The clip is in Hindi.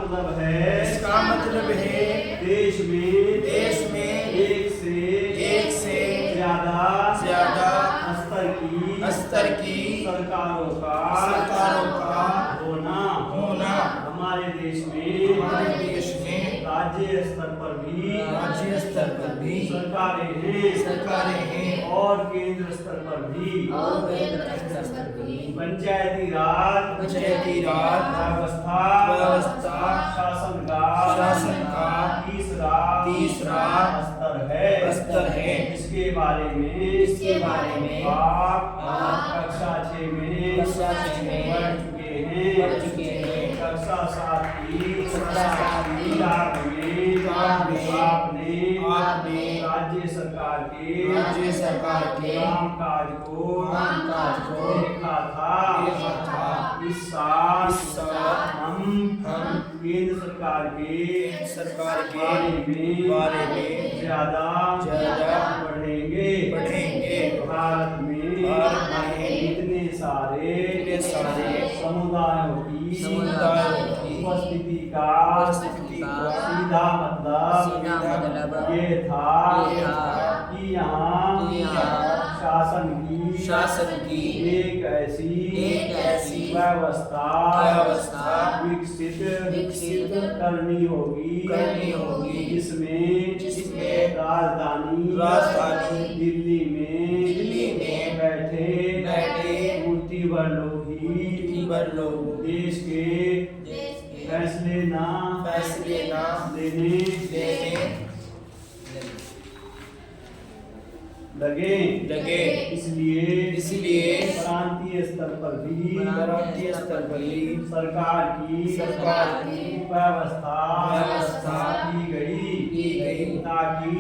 मतलब है देश में एक से ज्यादा स्तर की सरकारों का होना हमारे देश में राज्य स्तर पर भी सरकारें हैं और केंद्र स्तर पर भी पंचायती राज व्यवस्था शासन का तीसरा स्तर है। इसके बारे में आप कक्षा 6 में पढ़ चुके हैं। कक्षा 7 की किताब में आपने राज्य सरकार के कामकाज को देखा था। इस साल हम केंद्र सरकार के बारे में ज्यादा पढ़ेंगे। भारत में इतने सारे समुदायों की उपस्थिति का सीधा मतलब ये था कि यहाँ शासन की एक ऐसी व्यवस्था विकसित करनी होगी जिसमें राजधानी दिल्ली में बैठे मूर्तिवर लोग देश के फैसले ना लेने लगे। इसलिए प्रांतीय स्तर पर भी सरकार की व्यवस्था की गई ताकि